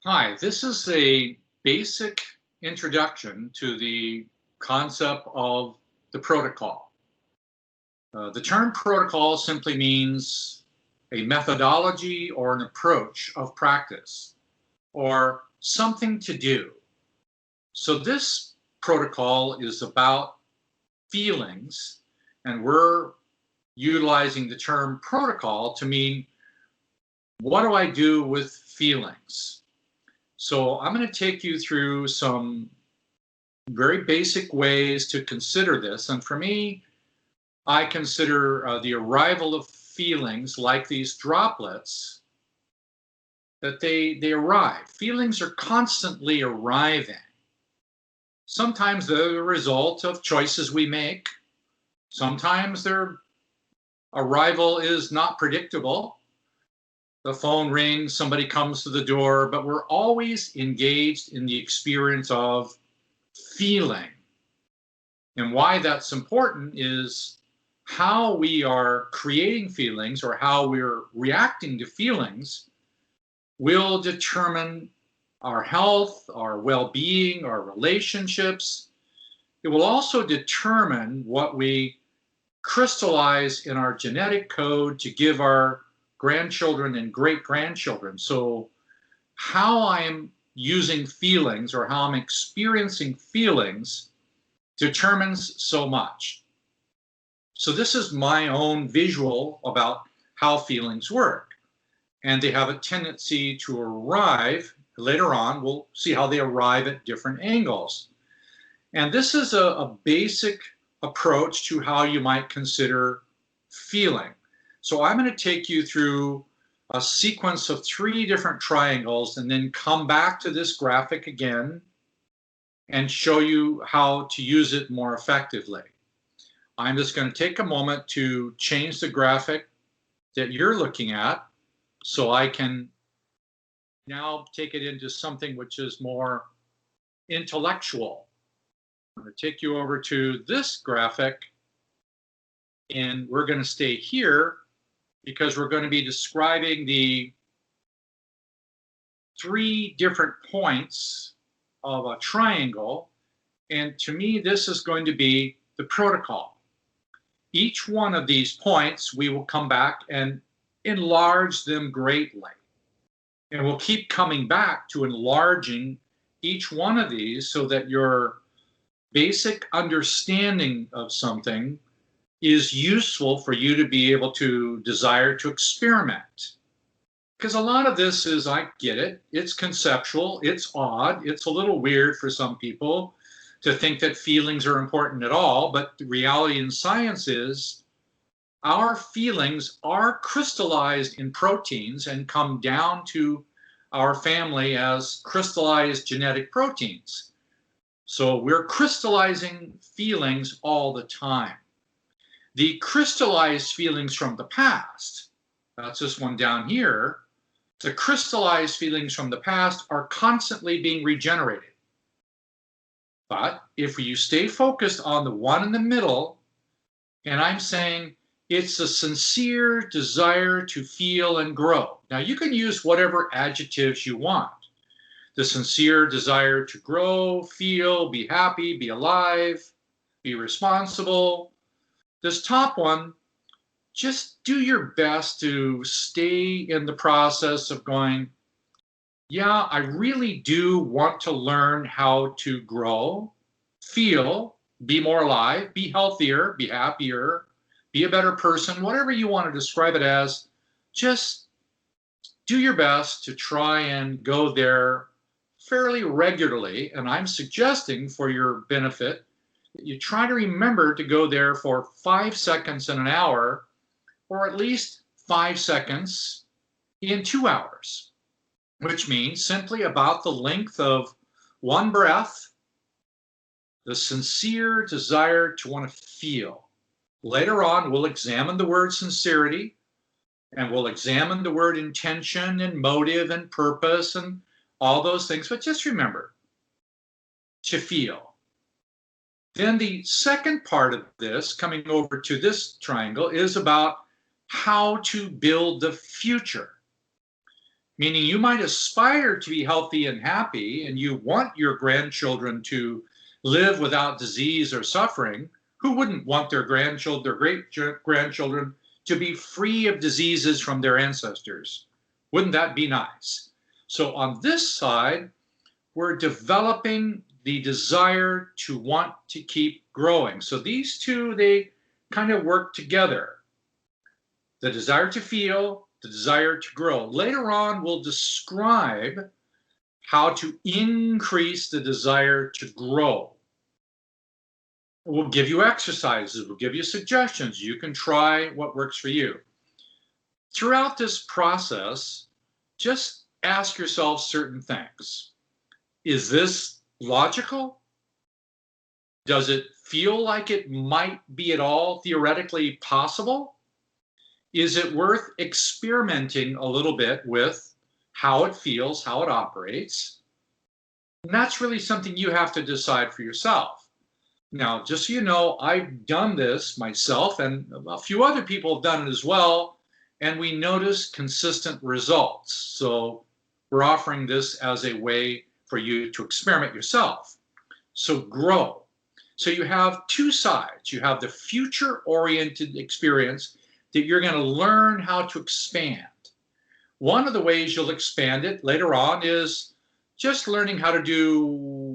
Hi, this is a basic introduction to the concept of the protocol. The term protocol simply means a methodology or an approach of practice or something to do. So, this protocol is about feelings, and we're utilizing the term protocol to mean what do I do with feelings? So, I'm going to take you through some very basic ways to consider this. And for me, I consider the arrival of feelings like these droplets that they arrive. Feelings are constantly arriving. Sometimes they're the result of choices we make. Sometimes their arrival is not predictable. The phone rings, somebody comes to the door, but we're always engaged in the experience of feeling. And why that's important is how we are creating feelings or how we're reacting to feelings will determine our health, our well being, our relationships. It will also determine what we crystallize in our genetic code to give our grandchildren and great grandchildren. So, how I'm using feelings or how I'm experiencing feelings determines so much. So this is my own visual about how feelings work. And they have a tendency to arrive later on. We'll see how they arrive at different angles. And this is a basic approach to how you might consider feeling. So I'm going to take you through a sequence of three different triangles and then come back to this graphic again and show you how to use it more effectively. I'm just going to take a moment to change the graphic that you're looking at so I can now take it into something which is more intellectual. I'm going to take you over to this graphic, and we're going to stay here because we're going to be describing the three different points of a triangle. And to me, this is going to be the protocol. Each one of these points, we will come back and enlarge them greatly. And we'll keep coming back to enlarging each one of these so that your basic understanding of something is useful for you to be able to desire to experiment. Because a lot of this is, I get it, it's conceptual, it's odd, it's a little weird for some people to think that feelings are important at all, but the reality in science is our feelings are crystallized in proteins and come down to our family as crystallized genetic proteins. So we're crystallizing feelings all the time. The crystallized feelings from the past, that's this one down here, the crystallized feelings from the past are constantly being regenerated. But if you stay focused on the one in the middle, and I'm saying it's a sincere desire to feel and grow. Now, you can use whatever adjectives you want. The sincere desire to grow, feel, be happy, be alive, be responsible. This top one, just do your best to stay in the process of going, yeah, I really do want to learn how to grow, feel, be more alive, be healthier, be happier, be a better person, whatever you want to describe it as. Just do your best to try and go there fairly regularly. And I'm suggesting for your benefit that you try to remember to go there for 5 seconds in an hour, or at least 5 seconds in 2 hours, which means simply about the length of one breath, the sincere desire to want to feel. Later on, we'll examine the word sincerity, and we'll examine the word intention and motive and purpose and all those things. But just remember to feel. Then the second part of this, coming over to this triangle, is about how to build the future. meaning you might aspire to be healthy and happy, and you want your grandchildren to live without disease or suffering. Who wouldn't want their grandchildren, their great-grandchildren, to be free of diseases from their ancestors? Wouldn't that be nice? So on this side, we're developing the desire to want to keep growing. So these two, they kind of work together. The desire to feel, the desire to grow. Later on, we'll describe how to increase the desire to grow. We'll give you exercises, we'll give you suggestions. You can try what works for you. Throughout this process, just ask yourself certain things. Is this logical? Does it feel like it might be at all theoretically possible? Is it worth experimenting a little bit with how it feels, how it operates? And that's really something you have to decide for yourself. Now, just so you know, I've done this myself, and a few other people have done it as well, and we notice consistent results. So we're offering this as a way for you to experiment yourself. So grow. So you have two sides. You have the future-oriented experience that you're going to learn how to expand. One of the ways you'll expand it later on is just learning how to do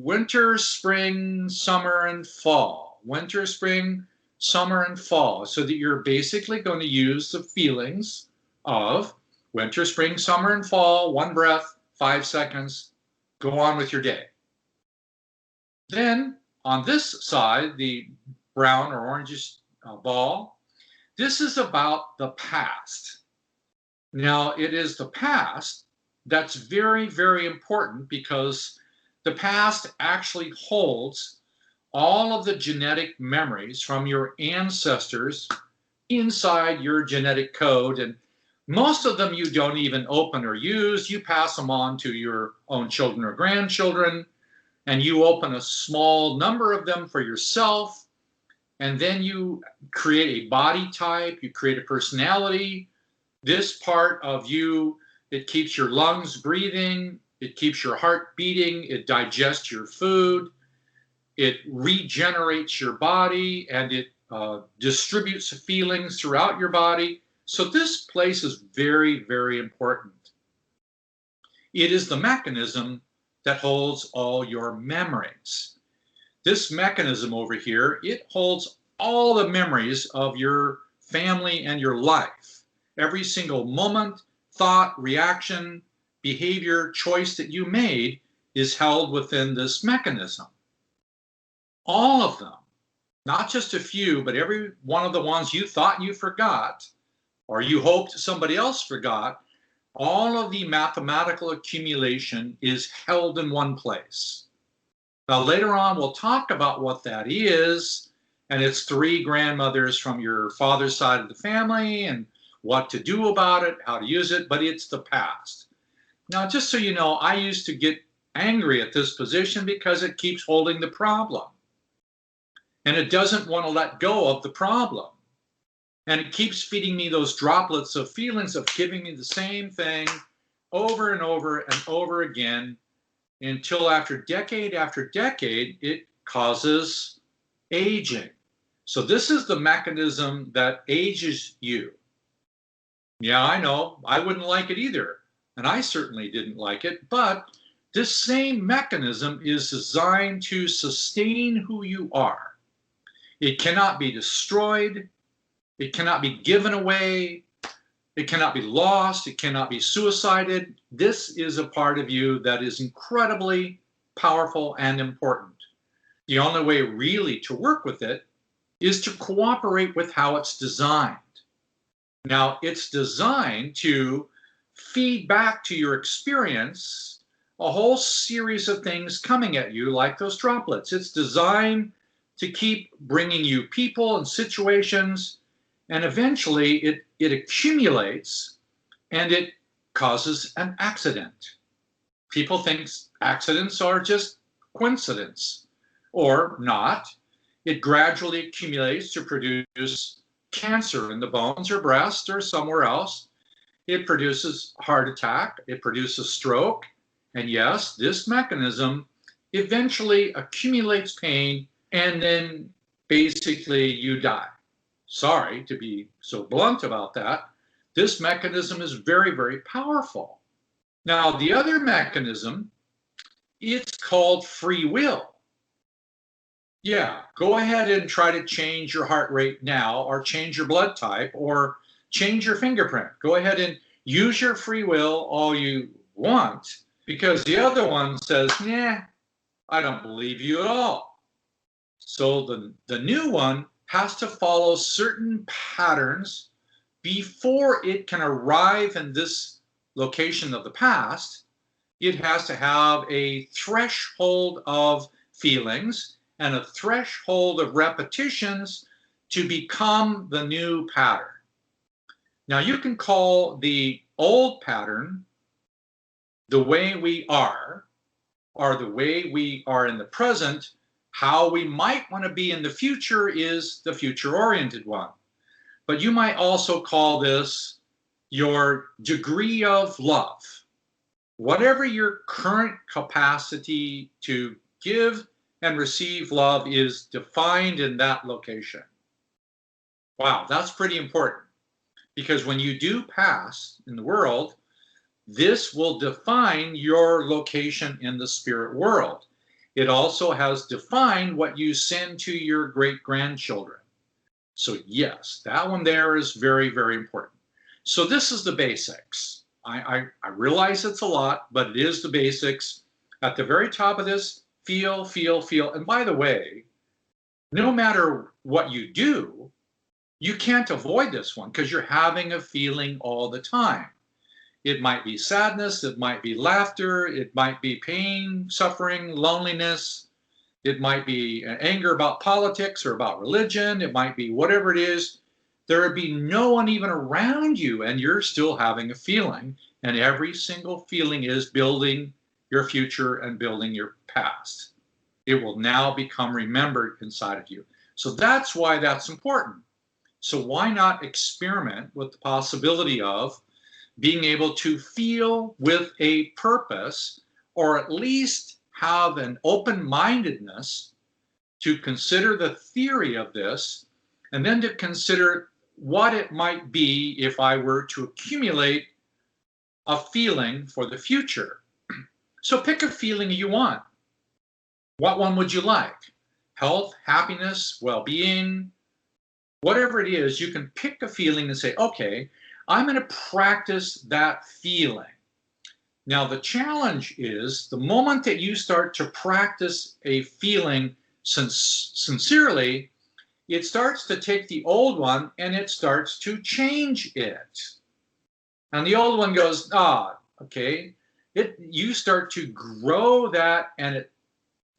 winter, spring, summer, and fall. Winter, spring, summer, and fall. So that you're basically going to use the feelings of winter, spring, summer, and fall, one breath, 5 seconds, go on with your day. Then on this side, the brown or orangish ball, this is about the past. Now, it is the past that's very, very important because the past actually holds all of the genetic memories from your ancestors inside your genetic code. And most of them you don't even open or use. You pass them on to your own children or grandchildren, and you open a small number of them for yourself. And then you create a body type, you create a personality. This part of you, it keeps your lungs breathing, it keeps your heart beating, it digests your food, it regenerates your body, and it distributes feelings throughout your body. So this place is very, very important. It is the mechanism that holds all your memories. This mechanism over here, it holds all the memories of your family and your life. Every single moment, thought, reaction, behavior, choice that you made is held within this mechanism. All of them, not just a few, but every one of the ones you thought you forgot, or you hoped somebody else forgot, all of the mathematical accumulation is held in one place. Now, later on, we'll talk about what that is, and it's 3 grandmothers from your father's side of the family, and what to do about it, how to use it, but it's the past. Now, just so you know, I used to get angry at this position because it keeps holding the problem. And it doesn't want to let go of the problem. And it keeps feeding me those droplets of feelings of giving me the same thing over and over and over again until after decade, it causes aging. So this is the mechanism that ages you. Yeah, I know, I wouldn't like it either. And I certainly didn't like it, but this same mechanism is designed to sustain who you are. It cannot be destroyed. It cannot be given away. It cannot be lost. It cannot be suicided. This is a part of you that is incredibly powerful and important. The only way really to work with it is to cooperate with how it's designed. Now, it's designed to feed back to your experience a whole series of things coming at you like those droplets. It's designed to keep bringing you people and situations, and eventually it accumulates and it causes an accident. People think accidents are just coincidence, or not. It gradually accumulates to produce cancer in the bones or breast or somewhere else. It produces heart attack, it produces stroke, and yes, this mechanism eventually accumulates pain and then basically you die. Sorry to be so blunt about that. This mechanism is very, very powerful. Now, the other mechanism, it's called free will. Yeah, go ahead and try to change your heart rate now, or change your blood type, or change your fingerprint. Go ahead and use your free will all you want, because the other one says, nah, I don't believe you at all. So the new one has to follow certain patterns before it can arrive in this location of the past. It has to have a threshold of feelings and a threshold of repetitions to become the new pattern. Now, you can call the old pattern the way we are, or the way we are in the present. How we might want to be in the future is the future-oriented one. But you might also call this your degree of love. Whatever your current capacity to give and receive love is defined in that location. Wow, that's pretty important, because when you do pass in the world, this will define your location in the spirit world. It also has defined what you send to your great-grandchildren. So yes, that one there is very, very important. So this is the basics. I realize it's a lot, but it is the basics. At the very top of this, feel, feel, feel. And by the way, no matter what you do, you can't avoid this one, because you're having a feeling all the time. It might be sadness, it might be laughter, it might be pain, suffering, loneliness. It might be anger about politics or about religion. It might be whatever it is. There would be no one even around you, and you're still having a feeling. And every single feeling is building your future and building your past. It will now become remembered inside of you. So that's why that's important. So why not experiment with the possibility of being able to feel with a purpose, or at least have an open-mindedness to consider the theory of this, and then to consider what it might be if I were to accumulate a feeling for the future. So pick a feeling you want. What one would you like? Health, happiness, well-being, whatever it is, you can pick a feeling and say, okay, I'm going to practice that feeling. Now, the challenge is the moment that you start to practice a feeling sincerely, it starts to take the old one and it starts to change it. And the old one goes, okay. You start to grow that, and it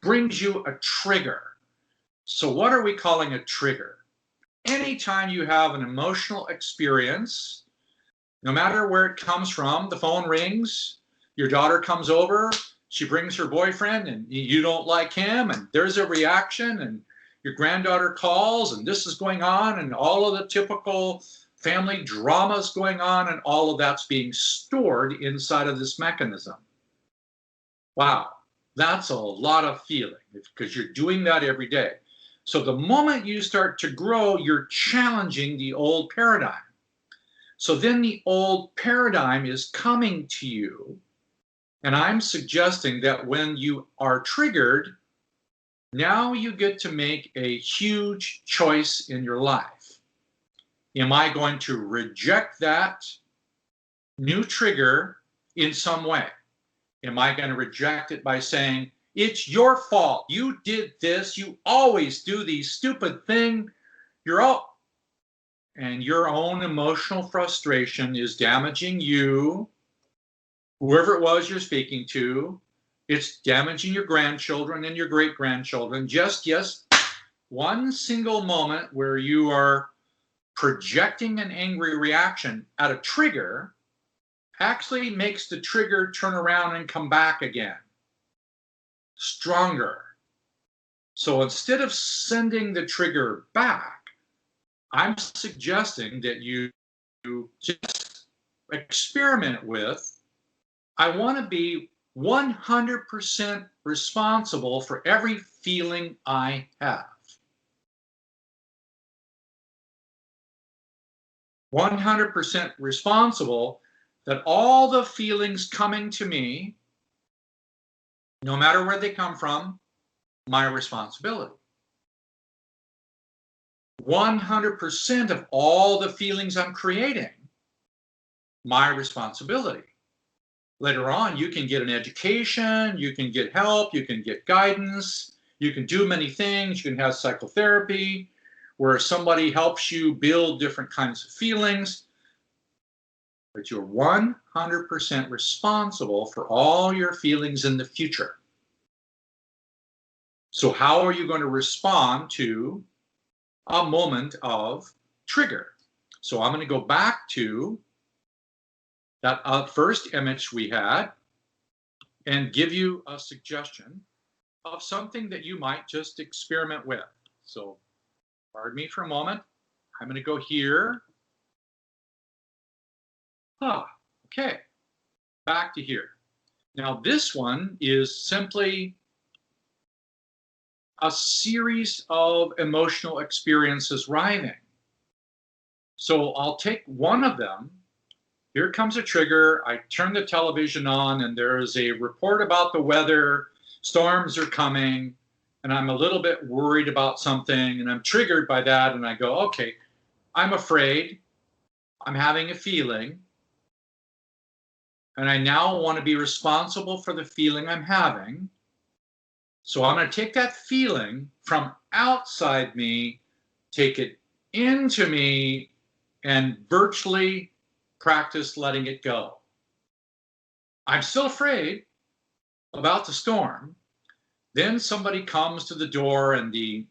brings you a trigger. So what are we calling a trigger? Anytime you have an emotional experience, no matter where it comes from, the phone rings, your daughter comes over, she brings her boyfriend, and you don't like him, and there's a reaction, and your granddaughter calls, and this is going on, and all of the typical family dramas going on, and all of that's being stored inside of this mechanism. Wow, that's a lot of feeling, because you're doing that every day. So the moment you start to grow, you're challenging the old paradigm. So then the old paradigm is coming to you, and I'm suggesting that when you are triggered, now you get to make a huge choice in your life. Am I going to reject that new trigger in some way? Am I going to reject it by saying, it's your fault, you did this, you always do these stupid things, and your own emotional frustration is damaging you, whoever it was you're speaking to. It's damaging your grandchildren and your great-grandchildren. Just one single moment where you are projecting an angry reaction at a trigger actually makes the trigger turn around and come back again, stronger. So instead of sending the trigger back, I'm suggesting that you just experiment with, I want to be 100% responsible for every feeling I have. 100% responsible that all the feelings coming to me, no matter where they come from, my responsibility. 100% of all the feelings I'm creating, my responsibility. Later on, you can get an education, you can get help, you can get guidance, you can do many things, you can have psychotherapy, where somebody helps you build different kinds of feelings, but you're 100% responsible for all your feelings in the future. So how are you going to respond to a moment of trigger? So I'm going to go back to that first image we had and give you a suggestion of something that you might just experiment with. So pardon me for a moment. I'm going to go here. Okay. Back to here. Now this one is simply a series of emotional experiences rhyming. So I'll take one of them. Here comes a trigger. I turn the television on and there is a report about the weather. Storms are coming and I'm a little bit worried about something and I'm triggered by that and I go, okay, I'm afraid. I'm having a feeling. And I now want to be responsible for the feeling I'm having. So I'm going to take that feeling from outside me, take it into me, and virtually practice letting it go. I'm still afraid about the storm. Then somebody comes to the door and the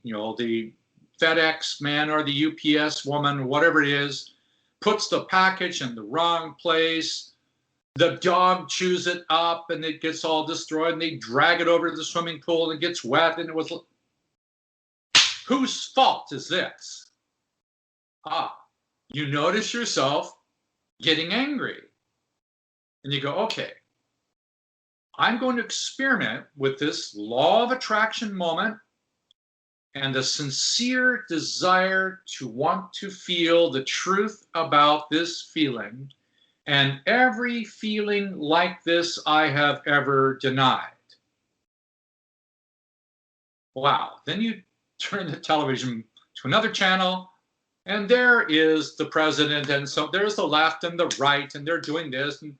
FedEx man or the UPS woman, whatever it is, puts the package in the wrong place. The dog chews it up and it gets all destroyed and they drag it over to the swimming pool and it gets wet and it was, whose fault is this? You notice yourself getting angry and you go, okay, I'm going to experiment with this law of attraction moment and the sincere desire to want to feel the truth about this feeling. And every feeling like this I have ever denied. Wow. Then you turn the television to another channel, and there is the president, and so there's the left and the right, and they're doing this, and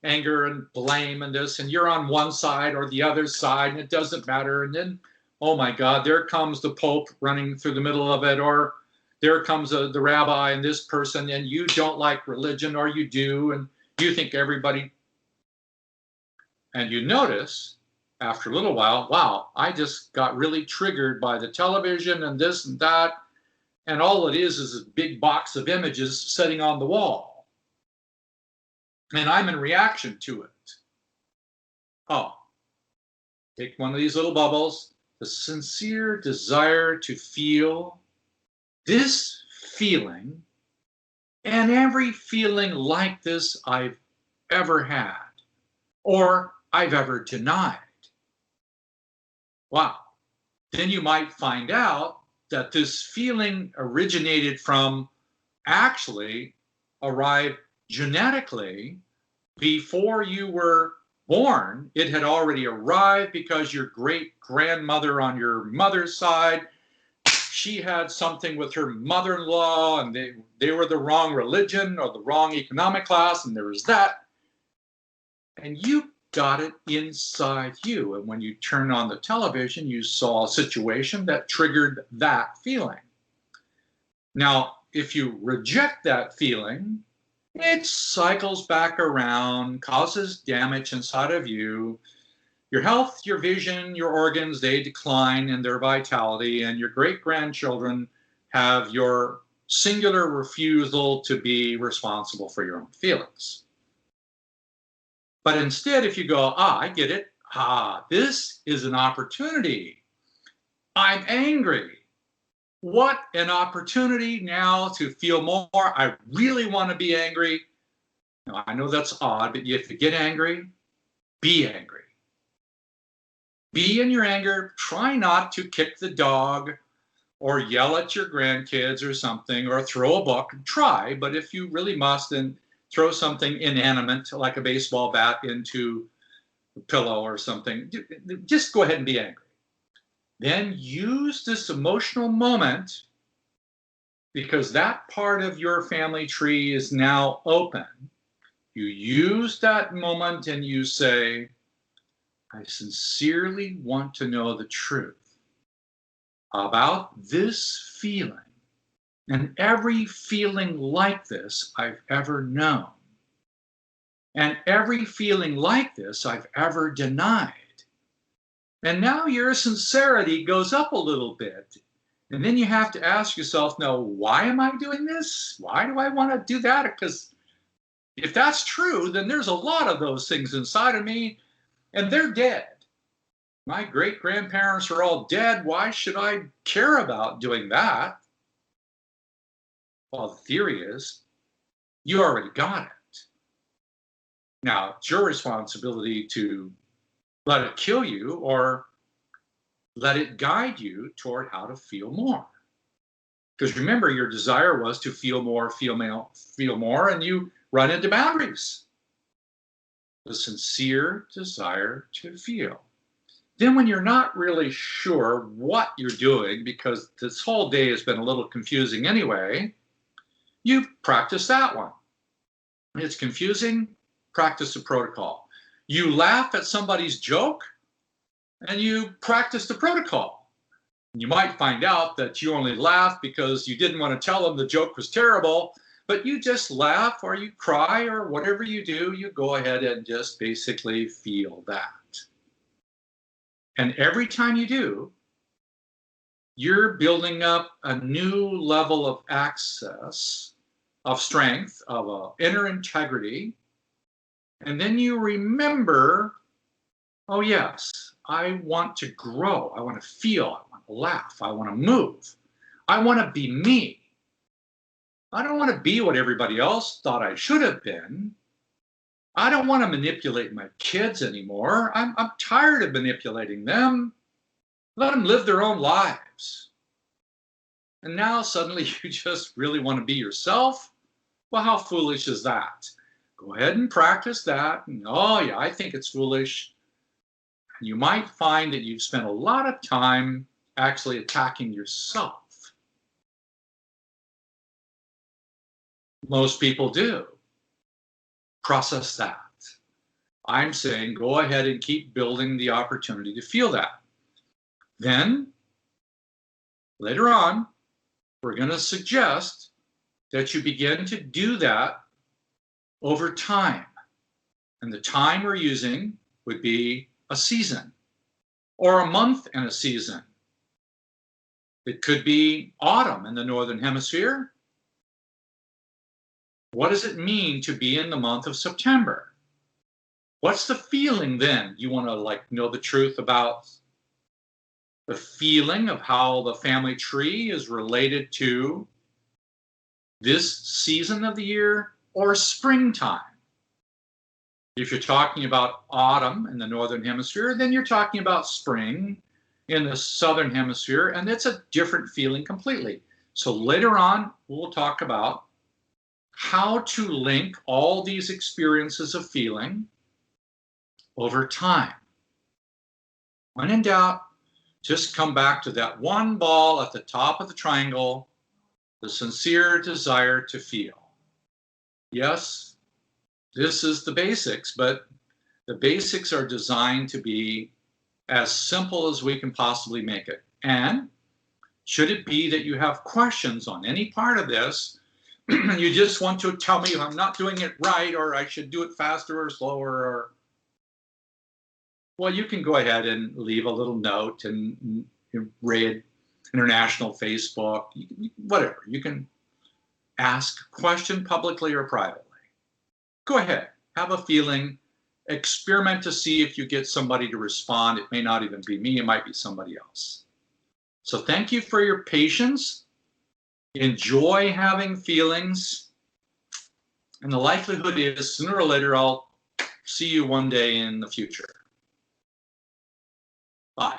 anger and blame and this, and you're on one side or the other side, and it doesn't matter. And then, oh my God, there comes the Pope running through the middle of it, or there comes the rabbi and this person, and you don't like religion, or you do, and you think everybody, and you notice after a little while, wow, I just got really triggered by the television and this and that, and all it is a big box of images sitting on the wall, and I'm in reaction to it. Take one of these little bubbles, the sincere desire to feel this feeling and every feeling like this I've ever had or I've ever denied. Wow. Then you might find out that this feeling originated from, actually arrived genetically before you were born. It had already arrived because your great grandmother on your mother's side, she had something with her mother-in-law and they were the wrong religion or the wrong economic class, and there was that. And you got it inside you. And when you turned on the television, you saw a situation that triggered that feeling. Now, if you reject that feeling, it cycles back around, causes damage inside of you. Your health, your vision, your organs, they decline in their vitality, and your great-grandchildren have your singular refusal to be responsible for your own feelings. But instead, if you go, I get it. This is an opportunity. I'm angry. What an opportunity now to feel more. I really want to be angry. Now, I know that's odd, but if you get angry, be angry. Be in your anger. Try not to kick the dog or yell at your grandkids or something, or throw a book. Try, but if you really must, then throw something inanimate like a baseball bat into a pillow or something. Just go ahead and be angry. Then use this emotional moment, because that part of your family tree is now open. You use that moment and you say, I sincerely want to know the truth about this feeling and every feeling like this I've ever known, and every feeling like this I've ever denied. And now your sincerity goes up a little bit. And then you have to ask yourself, now, why am I doing this? Why do I want to do that? Because if that's true, then there's a lot of those things inside of me, and they're dead. My great-grandparents are all dead. Why should I care about doing that? Well, the theory is you already got it. Now, it's your responsibility to let it kill you or let it guide you toward how to feel more. Because remember, your desire was to feel more, feel more, and you run into boundaries. The sincere desire to feel. Then when you're not really sure what you're doing, because this whole day has been a little confusing anyway, you practice that one. It's confusing, practice the protocol. You laugh at somebody's joke, and you practice the protocol. You might find out that you only laughed because you didn't want to tell them the joke was terrible, but you just laugh or you cry or whatever you do, you go ahead and just basically feel that. And every time you do, you're building up a new level of access, of strength, of inner integrity. And then you remember, oh yes, I want to grow. I want to feel. I want to laugh. I want to move. I want to be me. I don't want to be what everybody else thought I should have been. I don't want to manipulate my kids anymore. I'm tired of manipulating them. Let them live their own lives. And now suddenly you just really want to be yourself? Well, how foolish is that? Go ahead and practice that. And, oh yeah, I think it's foolish. And you might find that you've spent a lot of time actually attacking yourself. Most people do. Process that. I'm saying go ahead and keep building the opportunity to feel that. Then, later on, we're going to suggest that you begin to do that over time. And the time we're using would be a season or a month and a season. It could be autumn in the Northern Hemisphere. What does it mean to be in the month of September? What's the feeling then? You want to know the truth about the feeling of how the family tree is related to this season of the year or springtime. If you're talking about autumn in the Northern Hemisphere, then you're talking about spring in the Southern Hemisphere, and it's a different feeling completely. So later on, we'll talk about how to link all these experiences of feeling over time. When in doubt, just come back to that one ball at the top of the triangle, the sincere desire to feel. Yes, this is the basics, but the basics are designed to be as simple as we can possibly make it. And should it be that you have questions on any part of this, you just want to tell me I'm not doing it right, or I should do it faster or slower, or well, you can go ahead and leave a little note in Rayid International Facebook, whatever. You can ask a question publicly or privately. Go ahead, have a feeling, experiment to see if you get somebody to respond. It may not even be me, it might be somebody else. So thank you for your patience. Enjoy having feelings. And the likelihood is sooner or later I'll see you one day in the future. Bye.